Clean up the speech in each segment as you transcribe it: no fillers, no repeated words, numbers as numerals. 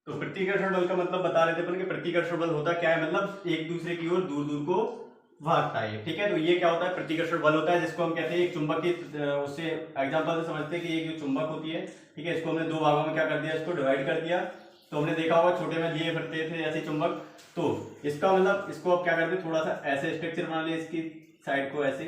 तो प्रतिकर्षण बल का मतलब बता रहे थे अपन कि प्रतिकर्षण बल होता क्या है, मतलब एक दूसरे की ओर दूर दूर को भागता है, ठीक है। तो ये क्या होता है, प्रतिकर्षण बल होता है, जिसको हम कहते हैं एक चुंबक की उससे एग्जांपल से समझते हैं कि एक जो चुंबक होती है, ठीक है, इसको हमने दो भागों में क्या कर दिया, इसको डिवाइड कर दिया। तो हमने देखा होगा छोटे में लिए फिरते थे ऐसे चुंबक, तो इसका मतलब इसको अब क्या करते हैं, थोड़ा सा ऐसे स्ट्रक्चर बना ले इसकी साइड को ऐसे,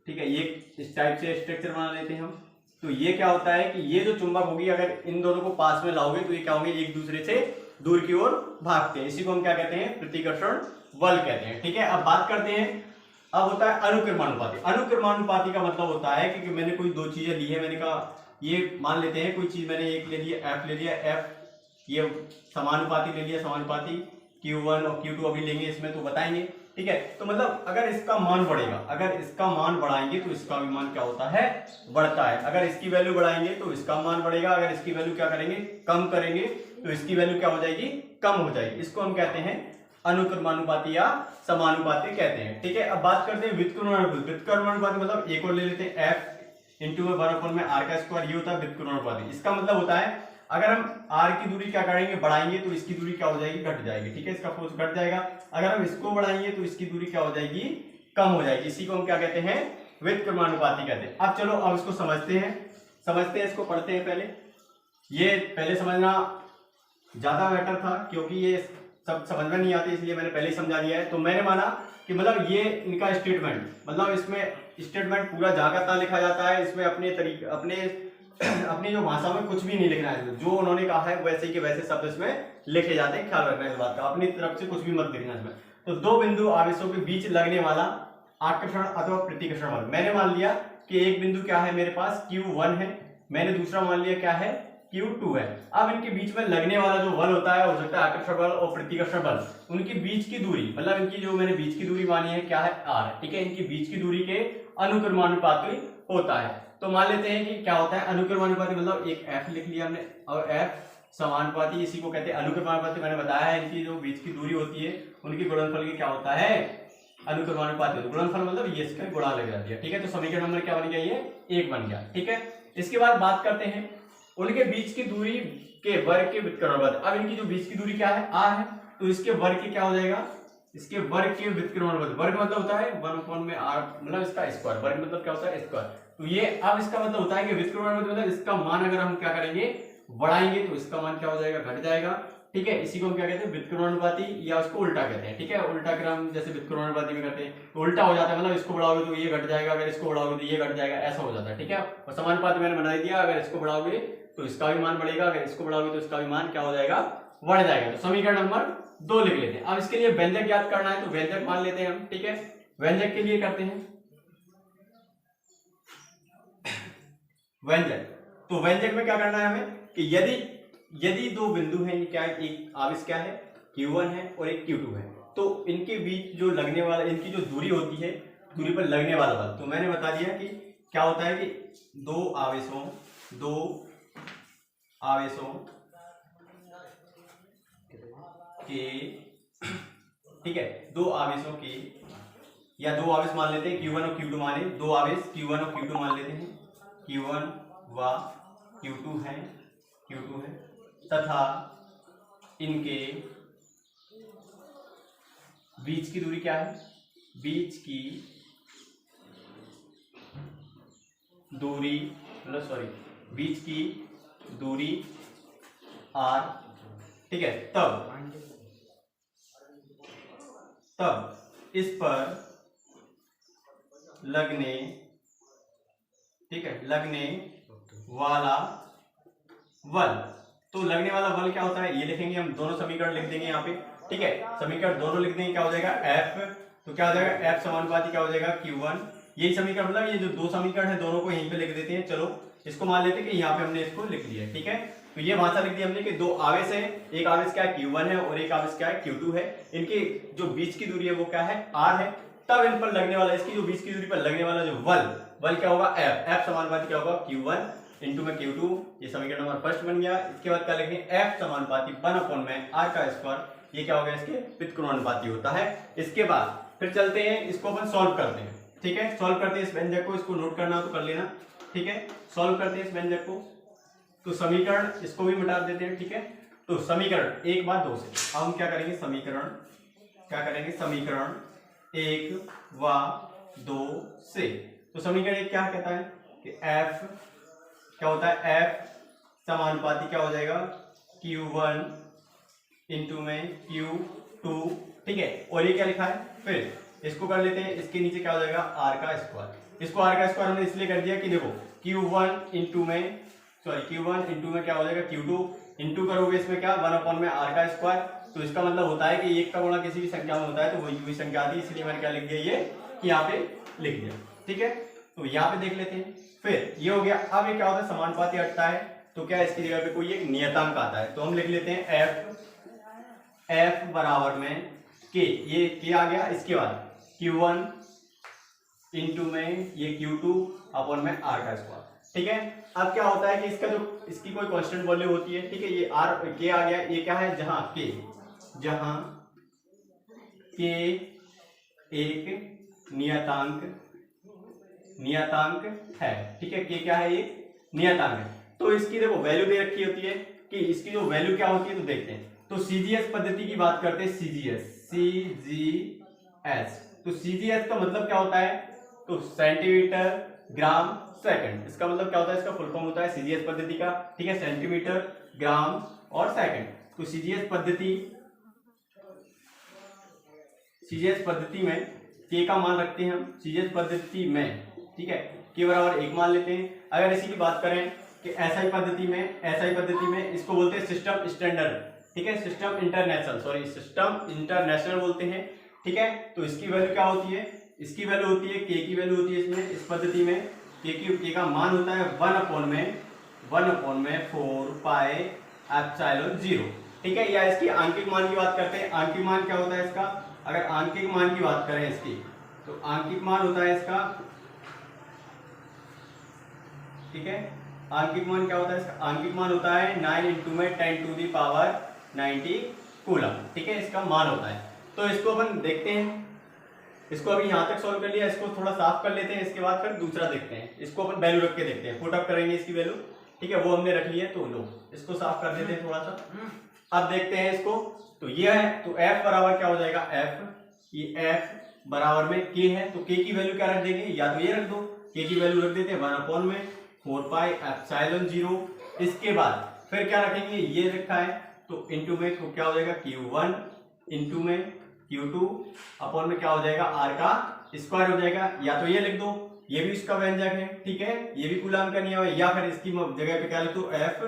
ठीक है, ये इस टाइप से स्ट्रक्चर बना लेते हैं हम। तो ये क्या होता है कि ये जो चुंबक होगी, अगर इन दोनों को पास में लाओगे तो ये क्या होंगे, एक दूसरे से दूर की ओर भागते हैं, इसी को हम क्या कहते हैं, प्रतिकर्षण बल कहते हैं, ठीक है। अब बात करते हैं, अब होता है अनुक्रमानुपाती। अनुक्रमानुपाती का मतलब होता है कि मैंने कोई दो चीजें ली है, मैंने कहा ये मान लेते हैं कोई चीज मैंने एक ले लिया, एफ ले लिया, एफ ये समानुपाती ले लिया, समानुपाती Q1 और Q2 अभी लेंगे इसमें तो बताएंगे, ठीक है। तो मतलब अगर इसका मान बढ़ेगा, अगर इसका मान बढ़ाएंगे तो इसका भी मान क्या होता है, बढ़ता है। अगर इसकी वैल्यू बढ़ाएंगे तो इसका मान बढ़ेगा, अगर इसकी वैल्यू क्या करेंगे, कम करेंगे तो इसकी वैल्यू क्या हो जाएगी, कम हो जाएगी। इसको हम कहते हैं अनुक्रमानुपाती या समानुपाती कहते हैं, ठीक है। अब बात करते हैं व्युत्क्रमानुपाती। व्युत्क्रमानुपाती मतलब एक और ले लेते हैं, एफ इंटू में 1/में आर का स्क्वायर, ये होता है व्युत्क्रमानुपाती। इसका मतलब होता है अगर हम आर की दूरी क्या करेंगे, बढ़ाएंगे तो इसकी दूरी क्या हो जाएगी, घट जाएगी, ठीक है, इसका फोर्स घट जाएगा। अगर हम इसको बढ़ाएंगे तो इसकी दूरी क्या हो जाएगी, कम हो जाएगी। इसी को हम क्या कहते हैं, व्युत्क्रमानुपाती कहते हैं। अब चलो अब इसको समझते हैं इसको पढ़ते हैं। पहले ये पहले समझना ज्यादा बेटर था, क्योंकि ये सब समझ में नहीं आती, इसलिए मैंने पहले ही समझा दिया है। तो मैंने माना कि मतलब ये इनका स्टेटमेंट, मतलब इसमें स्टेटमेंट पूरा जागता लिखा जाता है, इसमें अपने तरीके अपनी जो भाषा में कुछ भी नहीं लिखना है, जो उन्होंने कहा है वैसे के वैसे शब्द इसमें लिखे जाते हैं। ख्याल रखना इस बात का, अपनी तरफ से कुछ भी मत लिखना इसमें। तो दो बिंदु आवेशों के बीच लगने वाला आकर्षण अथवा प्रतिकर्षण बल, मैंने मान लिया कि एक बिंदु क्या है मेरे पास, Q1 है, मैंने दूसरा मान लिया क्या है, Q2 है। अब इनके बीच में लगने वाला जो बल होता है, हो सकता है आकर्षण बल और प्रतिकर्षण बल, उनकी बीच की दूरी, मतलब इनकी जो मैंने बीच की दूरी मानी है क्या है, R, ठीक है, इनकी बीच की दूरी के अनुक्रमानुपाती होता है। तो मान लेते हैं कि क्या होता है अनुक्रमानुपाती, मतलब एक F लिख लिया हमने, और F समानुपाती, इसी को कहते हैं अनुक्रमानुपाती। मैंने बताया है इनकी जो बीच की दूरी होती है उनकी गुणनफल की क्या होता है, अनुक्रमानुपाती। गुणनफल मतलब ये इसका गुणा लग जाती है, ठीक है। तो समीकरण नंबर क्या बन गया, ये 1 बन गया, ठीक है। इसके बाद बात करते हैं उनके बीच की दूरी के वर्ग के व्युत्क्रमानुपाती। अब इनकी जो बीच की दूरी क्या है, R है, तो इसके वर्ग के क्या हो जाएगा, इसके वर्ग के व्युत्क्रमानुपाती। वर्ग मतलब होता है 1 में R, मतलब इसका स्क्वायर, वर्ग मतलब क्या होता है, स्क्वायर। तो ये अब इसका मतलब होता है कि व्युत्क्रमानुपाती मतलब इसका मान अगर हम क्या करेंगे, बढ़ाएंगे तो इसका मान क्या हो जाएगा, घट जाएगा, ठीक है। इसी को हम क्या कहते हैं, व्युत्क्रमानुपाती, या उसको उल्टा कहते हैं, ठीक है। उल्टा क्रम जैसे व्युत्क्रमानुपाती में करते हैं तो उल्टा हो जाता है, मतलब इसको बढ़ाओगे तो ये घट जाएगा, अगर इसको बढ़ाओगे तो ये घट जाएगा, ऐसा हो जाता है, ठीक है। और समानुपाती मैंने बना दिया, अगर इसको बढ़ाओगे तो इसका भी मान बढ़ेगा, अगर इसको बढ़ाओगे तो इसका भी मान क्या हो जाएगा, बढ़ जाएगा। तो समीकरण नंबर 2 लिख लेते हैं। अब इसके लिए व्यंजक ज्ञात करना है, तो व्यंजक मान लेते हैं हम, ठीक है। व्यंजक के लिए करते हैं व्यंजक। तो व्यंजक में क्या करना है हमें कि यदि दो बिंदु हैं, क्या है, एक आवेश क्या है, Q1 है और एक Q2 है, तो इनके बीच जो लगने वाला, इनकी जो दूरी होती है, दूरी पर लगने वाला बल, तो मैंने बता दिया कि क्या होता है कि दो आवेशों के, ठीक है, दो आवेशों के, या दो आवेश मान लेते हैं Q1 और Q2 माने, दो आवेश Q1 और Q2 मान लेते हैं, Q1 व Q2 है तथा इनके बीच की दूरी क्या है, बीच की दूरी R, ठीक है। तब इस पर लगने वाला बल, तो लगने वाला बल क्या होता है, ये लिखेंगे हम, दोनों समीकरण लिख देंगे यहाँ पे, ठीक है। समीकरण दोनों लिख देंगे, क्या हो जाएगा, F, तो क्या हो जाएगा, F समानुपाती क्या हो जाएगा, Q1। यही समीकरण, मतलब ये जो दो समीकरण है दोनों को यहीं पे लिख देते हैं। चलो इसको मान लेते हैं कि यहाँ पे हमने इसको लिख लिया, ठीक है। तो ये भाषा लिख दी हमने कि दो आवेश है, एक आवेश क्या है, Q1 है, और एक आवेश क्या है, Q2 है। इनकी जो बीच की दूरी है वो क्या है, R है। तब इन पर लगने वाला, इसकी जो बीच की दूरी पर लगने वाला जो बल क्या होगा, F समानुपाती क्या होगा, Q1 इंटू में Q2। ये समीकरण नंबर फर्स्ट बन गया। इसके बाद क्या लिखेंगे, F समानुपाती 1 में R का स्क्वायर, ये क्या हो गया, इसके व्युत्क्रमानुपाती होता है। इसके बाद फिर चलते हैं, इसको अपन सॉल्व करते हैं, ठीक है। सॉल्व करते हैं इस व्यंजक को, इसको नोट करना हो तो कर लेना, ठीक है। सॉल्व करते हैं इस व्यंजक को, तो समीकरण इसको भी मिटा देते हैं, ठीक है। तो समीकरण 1 व 2 से हम क्या करेंगे, समीकरण 1 व 2 से। तो समीकरण 1 क्या कहता है कि f क्या होता है, f समानुपाती क्या हो जाएगा, Q1 इंटू में Q2, ठीक है। और ये क्या लिखा है, फिर इसको कर लेते हैं, इसके नीचे क्या हो जाएगा r का स्क्वायर। इसको r का स्क्वायर हमने इसलिए कर दिया कि देखो Q1 इंटू में क्या हो जाएगा Q2, इंटू करोगे इसमें क्या 1 में r का स्क्वायर। तो इसका मतलब होता है कि एक का गुणा किसी भी संख्या में होता है तो वही संख्या आती है, इसलिए मैंने क्या लिख दिया ये कि यहाँ पे लिख दिया, ठीक है। तो यहाँ पे देख लेते हैं, फिर ये हो गया। अब ये क्या होता है, समानुपाती हटता है तो क्या इसकी जगह पे कोई एक नियतांक आता है, तो हम लिख लेते हैं f बराबर में k, ये k आ गया, इसके बाद Q1 इंटू में ये Q2 अपॉन में r का स्क्वायर, ठीक है। अब क्या होता है कि इसकी कोई कांस्टेंट वैल्यू होती है, ठीक है। ये r k आ गया, ये क्या है, जहां k एक नियतांक है, ठीक है। k क्या है, एक नियतांक है। तो इसकी देखो वैल्यू दे रखी होती है कि इसकी जो वैल्यू क्या होती है, तो देखते हैं। तो सीजीएस पद्धति की बात करते हैं, सीजीएस। तो सीजीएस का मतलब क्या होता है, तो सेंटीमीटर ग्राम सेकंड। इसका मतलब क्या होता है, इसका फुल फॉर्म होता है सीजीएस पद्धति का, ठीक है, सेंटीमीटर ग्राम और सेकंड। तो सीजीएस पद्धति में के का मान रखते हैं हम, सीजीएस पद्धति में, ठीक है, के बराबर 1 मान लेते हैं। अगर इसी की बात करें कि एसआई पद्धति में इसको बोलते हैं सिस्टम स्टैंडर्ड, ठीक है, सिस्टम इंटरनेशनल बोलते हैं, ठीक है। तो इसकी वैल्यू क्या होती है, इसकी वैल्यू होती है के की वैल्यू होती है इसमें, इस पद्धति में के का मान होता है 1/4 पाई एप्सिलॉन 0, ठीक है। या इसकी आंकिक मान की बात करते हैं। आंकिक मान क्या होता है इसका, अगर आंकिक मान की बात करें इसकी, तो आंकिक मान होता है इसका, ठीक है। आंकिक मान क्या होता है इसका, आंकिक मान होता है 9 इंटू में 10⁻90 कूलम, ठीक है, इसका मान होता है। तो इसको अपन देखते हैं, इसको अभी यहाँ तक सॉल्व कर लिया, इसको थोड़ा साफ कर लेते हैं, इसके बाद फिर दूसरा देखते हैं। इसको अपन वैल्यू रख के देखते हैं, पुट अप करेंगे इसकी वैल्यू, ठीक है, वो हमने रख ली है। तो लो इसको साफ कर देते हैं थोड़ा सा, अब देखते हैं इसको। तो ये है, तो f बराबर क्या हो जाएगा, ये f बराबर में k है, तो k की वैल्यू क्या रख देंगे, या तो ये रख दो, k की वैल्यू रख देते हैं 1/4 पाई एप्सिलॉन 0। इसके बाद फिर क्या रखेंगे, ये रखा है तो इंटू में, तो क्या हो जाएगा Q1 इंटू में Q2 अपॉन में क्या हो जाएगा r का स्क्वायर हो जाएगा। या तो ये लिख दो, ये भी इसका व्यंजक है, ठीक है, ये भी कूलम का नियम है। या फिर इसकी जगह पे क्या लिख दो, f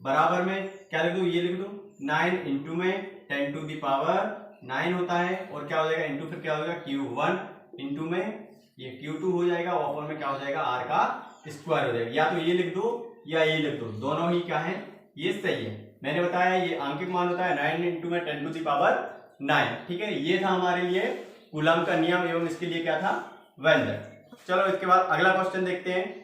बराबर में क्या लिख दो, ये लिख दो 9 इंटू में 10⁻9 होता है, और क्या हो जाएगा इंटू, फिर क्या हो जाएगा Q1 इंटू में ये Q2 हो जाएगा, और अपॉन में क्या हो जाएगा r का स्क्वायर हो जाएगा। या तो ये लिख दो या ये लिख दो, दोनों ही क्या है, ये सही है। मैंने बताया ये आंकिक मान होता है 9 इंटू में 10⁻9, ठीक है। ये था हमारे लिए कूलम का नियम एवं इसके लिए क्या था, व्यंजक। चलो इसके बाद अगला क्वेश्चन देखते हैं।